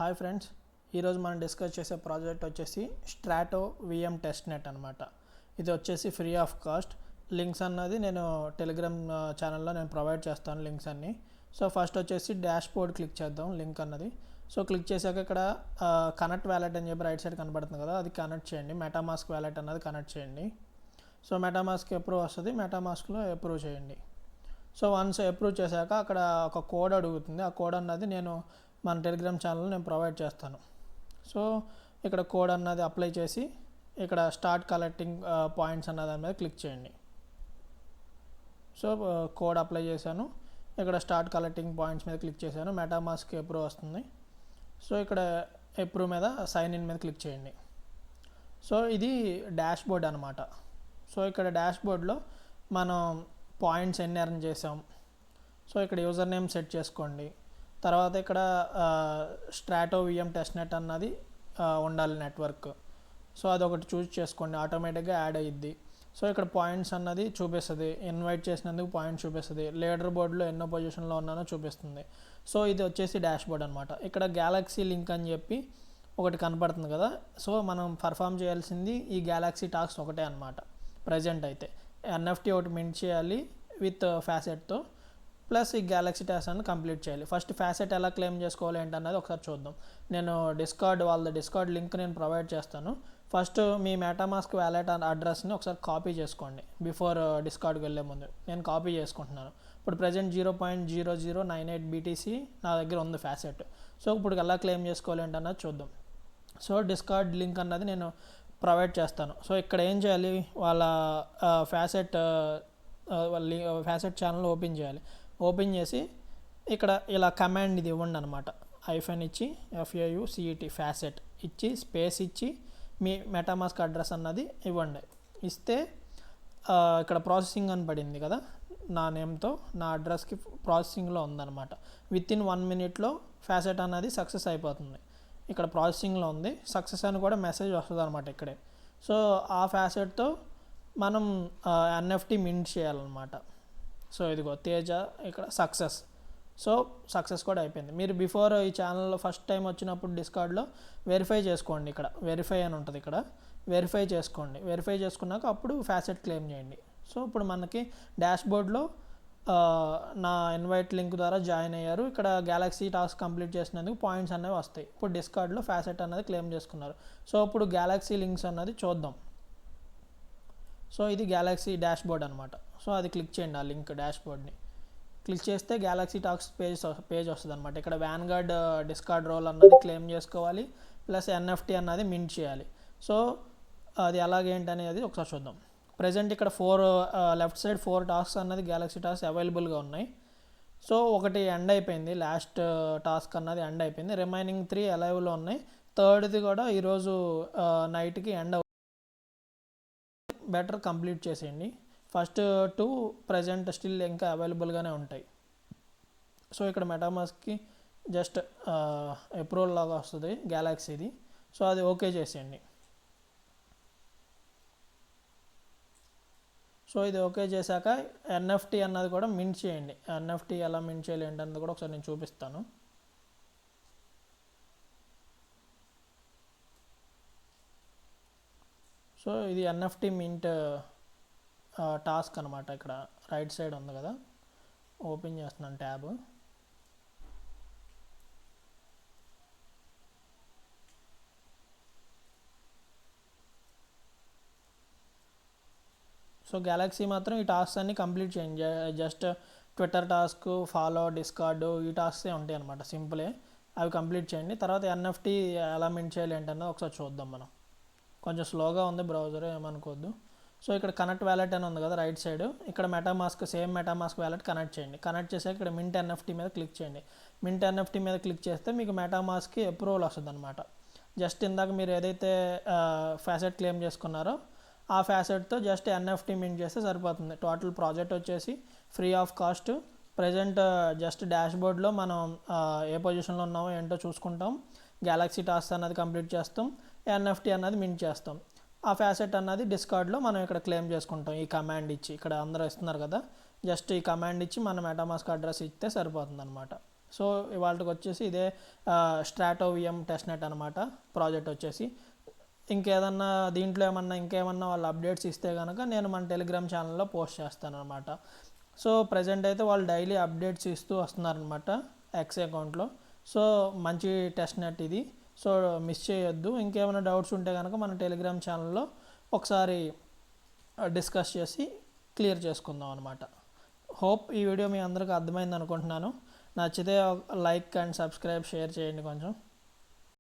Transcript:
Hi friends, ఈరోజు మనం discuss చేసే ప్రాజెక్ట్ వచ్చేసి స్ట్రాటో విఎం టెస్ట్ నెట్ అనమాట. ఇది వచ్చేసి ఫ్రీ ఆఫ్ కాస్ట్. లింక్స్ అన్నది నేను టెలిగ్రామ్ ఛానల్లో నేను ప్రొవైడ్ చేస్తాను లింక్స్ అన్నీ. సో ఫస్ట్ వచ్చేసి డాష్ బోర్డ్ క్లిక్ చేద్దాం లింక్ అన్నది. సో క్లిక్ చేశాక ఇక్కడ కనెక్ట్ వ్యాలెట్ అని చెప్పి రైట్ సైడ్ కనబడుతుంది కదా, అది కనెక్ట్ చేయండి. మెటామాస్క్ వ్యాలెట్ అన్నది కనెక్ట్ చేయండి. సో మెటామాస్క్ అప్రూవ్ వస్తుంది, మెటామాస్క్లో అప్రూవ్ చేయండి. సో వన్స్ అప్రూవ్ చేశాక అక్కడ ఒక కోడ్ అడుగుతుంది. ఆ కోడ్ అన్నది నేను మన టెలిగ్రామ్ ఛానల్లో నేను ప్రొవైడ్ చేస్తాను. సో ఇక్కడ కోడ్ అన్నది అప్లై చేసి ఇక్కడ స్టార్ట్ కలెక్టింగ్ పాయింట్స్ అన్న దాని మీద క్లిక్ చేయండి. సో కోడ్ అప్లై చేశాను, ఇక్కడ స్టార్ట్ కలెక్టింగ్ పాయింట్స్ మీద క్లిక్ చేశాను. మెటామాస్క్ అప్రూవ్ వస్తుంది. సో ఇక్కడ అప్రూవ్ మీద సైన్ ఇన్ మీద క్లిక్ చేయండి. సో ఇది డాష్ బోర్డ్ అనమాట. సో ఇక్కడ డాష్ బోర్డ్లో మనం పాయింట్స్ ఎన్ని ఎర్న్ చేసాం, సో ఇక్కడ యూజర్ నేమ్ సెట్ చేసుకోండి. తర్వాత ఇక్కడ స్ట్రాటో విఎం టెస్ట్ నెట్ అన్నది ఉండాలి నెట్వర్క్. సో అదొకటి చూస్ చేసుకోండి, ఆటోమేటిక్గా యాడ్ అయ్యిద్ది. సో ఇక్కడ పాయింట్స్ అన్నది చూపిస్తుంది, ఇన్వైట్ చేసినందుకు పాయింట్స్ చూపిస్తుంది, లీడర్ బోర్డులో ఎన్నో పొజిషన్లో ఉన్నానో చూపిస్తుంది. సో ఇది వచ్చేసి డాష్ బోర్డ్ అనమాట. ఇక్కడ గ్యాలక్సీ లింక్ అని చెప్పి ఒకటి కనపడుతుంది కదా. సో మనం పర్ఫామ్ చేయాల్సింది ఈ గ్యాలక్సీ టాస్క్ ఒకటే అనమాట. ప్రజెంట్ అయితే ఎన్ఎఫ్టీ ఒకటి మింట్ చేయాలి విత్ ఫ్యాసెట్తో, ప్లస్ ఈ గ్యాలక్సీ టాస్క్ అని కంప్లీట్ చేయాలి. ఫస్ట్ ఫ్యాసెట్ ఎలా క్లెయిమ్ చేసుకోవాలి ఏంటన్నది ఒకసారి చూద్దాం. నేను వాళ్ళ డిస్కార్డ్ లింక్ నేను ప్రొవైడ్ చేస్తాను. ఫస్ట్ మీ మెటామాస్క్ వ్యాలెట్ అడ్రస్ని ఒకసారి కాపీ చేసుకోండి. బిఫోర్ డిస్కార్డ్కి వెళ్ళే ముందు నేను కాపీ చేసుకుంటున్నాను. ఇప్పుడు ప్రజెంట్ 0.0098 BTC నా దగ్గర ఉంది ఫ్యాసెట్. సో ఇప్పుడు ఎలా క్లెయిమ్ చేసుకోవాలి ఏంటన్నది చూద్దాం. సో డిస్కార్డ్ లింక్ అన్నది నేను ప్రొవైడ్ చేస్తాను. సో ఇక్కడ ఏం చేయాలి, వాళ్ళ ఫ్యాసెట్ ఛానల్ ఓపెన్ చేయాలి. ఓపెన్ చేసి ఇక్కడ ఇలా కమాండ్ ఇది ఇవ్వండి అనమాట. ఐఫన్ ఇచ్చి FAUCET ఫ్యాసెట్ ఇచ్చి స్పేస్ ఇచ్చి మీ మెటామాస్క్ అడ్రస్ అన్నది ఇవ్వండి. ఇస్తే ఇక్కడ ప్రాసెసింగ్ అని పడింది కదా, నా నేమ్తో నా అడ్రస్కి ప్రాసెసింగ్లో ఉందన్నమాట. వితిన్ 1 minute ఫ్యాసెట్ అన్నది సక్సెస్ అయిపోతుంది. ఇక్కడ ప్రాసెసింగ్లో ఉంది, సక్సెస్ అని కూడా మెసేజ్ వస్తుంది అనమాట ఇక్కడే. సో ఆ ఫ్యాసెట్తో మనం NFT మింట్ చేయాలన్నమాట. సో ఇదిగో తేజ ఇక్కడ సక్సెస్. సో సక్సెస్ కూడా అయిపోయింది. మీరు బిఫోర్ ఈ ఛానల్లో ఫస్ట్ టైం వచ్చినప్పుడు డిస్కార్డ్లో వెరిఫై చేసుకోండి. ఇక్కడ వెరిఫై అని ఉంటుంది, ఇక్కడ వెరిఫై చేసుకోండి. వెరిఫై చేసుకున్నాక అప్పుడు ఫ్యాసెట్ క్లెయిమ్ చేయండి. సో ఇప్పుడు మనకి డాష్ బోర్డ్లో నా ఇన్వైట్ లింక్ ద్వారా జాయిన్ అయ్యారు. ఇక్కడ గ్యాలక్సీ టాస్క్ కంప్లీట్ చేసినందుకు పాయింట్స్ అనేవి వస్తాయి. ఇప్పుడు డిస్కార్డ్లో ఫ్యాసెట్ అనేది క్లెయిమ్ చేసుకున్నారు. సో ఇప్పుడు గ్యాలక్సీ లింక్స్ అన్నది చూద్దాం. సో ఇది గ్యాలక్సీ డాష్ బోర్డ్ అనమాట. సో అది క్లిక్ చేయండి, ఆ లింక్ డాష్ బోర్డ్ని క్లిక్ చేస్తే గ్యాలక్సీ టాక్స్ పేజ్ వస్తుంది అనమాట. ఇక్కడ వ్యాన్గార్డ్ డిస్కార్డ్ రోల్ అన్నది క్లెయిమ్ చేసుకోవాలి, ప్లస్ NFT అన్నది మింట్ చేయాలి. సో అది అలాగేంటి అనేది ఒకసారి చూద్దాం. ప్రజెంట్ ఇక్కడ లెఫ్ట్ సైడ్ 4 టాస్క్స్ అన్నది గ్యాలక్సీ టాస్క్ అవైలబుల్గా ఉన్నాయి. సో ఒకటి ఎండ్ అయిపోయింది, లాస్ట్ టాస్క్ అన్నది ఎండ్ అయిపోయింది. రిమైనింగ్ 3 అలైవ్లో ఉన్నాయి. థర్డ్ది కూడా ఈరోజు నైట్కి ఎండ్ అవుతుంది. బెటర్ కంప్లీట్ చేసేయండి. ఫస్ట్ 2 ప్రజెంట్ స్టిల్ ఇంకా అవైలబుల్గానే ఉంటాయి. సో ఇక్కడ మెటామాస్క్కి జస్ట్ అప్రూవల్ లాగా వస్తుంది గ్యాలక్సీది. సో అది ఓకే చేసేయండి. సో ఇది ఓకే చేశాక NFT అన్నది కూడా మింట్ చేయండి. NFT ఎలా మింట్ చేయాలి ఏంటన్నది కూడా ఒకసారి నేను చూపిస్తాను. సో ఇది NFT మింట్ టాస్క్ అనమాట. ఇక్కడ రైట్ సైడ్ ఉంది కదా, ఓపెన్ చేస్తున్నాను ట్యాబ్. సో గ్యాలక్సీ మాత్రం ఈ టాస్క్ అన్ని కంప్లీట్ చేయండి. Just Twitter task, follow, discard ఈ టాస్క్సే ఉంటాయి అనమాట, సింపులే. అవి కంప్లీట్ చేయండి. తర్వాత NFT ఎలా మింట్ చేయాలి ఏంటన్నది ఒకసారి చూద్దాం మనం. కొంచెం స్లోగా ఉంది బ్రౌజర్, ఏమనుకోవద్దు. సో ఇక్కడ కనెక్ట్ వ్యాలెట్ అని ఉంది కదా రైట్ సైడ్, ఇక్కడ సేమ్ మెటామాస్క్ వ్యాలెట్ కనెక్ట్ చేయండి. కనెక్ట్ చేసాక ఇక్కడ మింట్ NFT మీద క్లిక్ చేయండి. మింట్ NFT మీద క్లిక్ చేస్తే మీకు మెటామాస్క్కి అప్రూవల్ వస్తుంది అనమాట. జస్ట్ ఇందాక మీరు ఏదైతే ఫ్యాసెట్ క్లెయిమ్ చేసుకున్నారో ఆ ఫ్యాసెట్తో జస్ట్ NFT మింట్ చేస్తే సరిపోతుంది. టోటల్ ప్రాజెక్ట్ వచ్చేసి free of cost. Present just dash బోర్డ్లో మనం ఏ పొజిషన్లో ఉన్నామో ఏంటో చూసుకుంటాం, గ్యాలక్సీ టాస్క్ అన్నది కంప్లీట్ చేస్తాం, NFT అన్నది మింట్ చేస్తాం. ఆ ఫ్యాసెట్ అన్నది డిస్కార్డ్లో మనం ఇక్కడ క్లెయిమ్ చేసుకుంటాం. ఈ కమాండ్ ఇచ్చి ఇక్కడ అందరూ ఇస్తున్నారు కదా, జస్ట్ ఈ కమాండ్ ఇచ్చి మన మెటామాస్క్ అడ్రస్ ఇస్తే సరిపోతుంది అనమాట. సో ఇవాళకి వచ్చేసి ఇదే స్ట్రాటో విఎం టెస్ట్ నెట్ అనమాట ప్రాజెక్ట్ వచ్చేసి. ఇంకేదన్నా దీంట్లో ఇంకేమన్నా వాళ్ళు అప్డేట్స్ ఇస్తే కనుక నేను మన టెలిగ్రామ్ ఛానల్లో పోస్ట్ చేస్తాను అనమాట. సో ప్రజెంట్ అయితే వాళ్ళు డైలీ అప్డేట్స్ ఇస్తూ వస్తున్నారనమాట ఎక్స్ అకౌంట్లో. సో మంచి టెస్ట్ నెట్ ఇది, సో మిస్ చేయొద్దు. ఇంకేమైనా డౌట్స్ ఉంటే కనుక మన టెలిగ్రామ్ ఛానల్లో ఒకసారి డిస్కస్ చేసి క్లియర్ చేసుకుందాం అనమాట. హోప్ ఈ వీడియో మీ అందరికీ అర్థమైంది అనుకుంటున్నాను. నచ్చితే లైక్ అండ్ సబ్స్క్రైబ్ షేర్ చేయండి కొంచెం.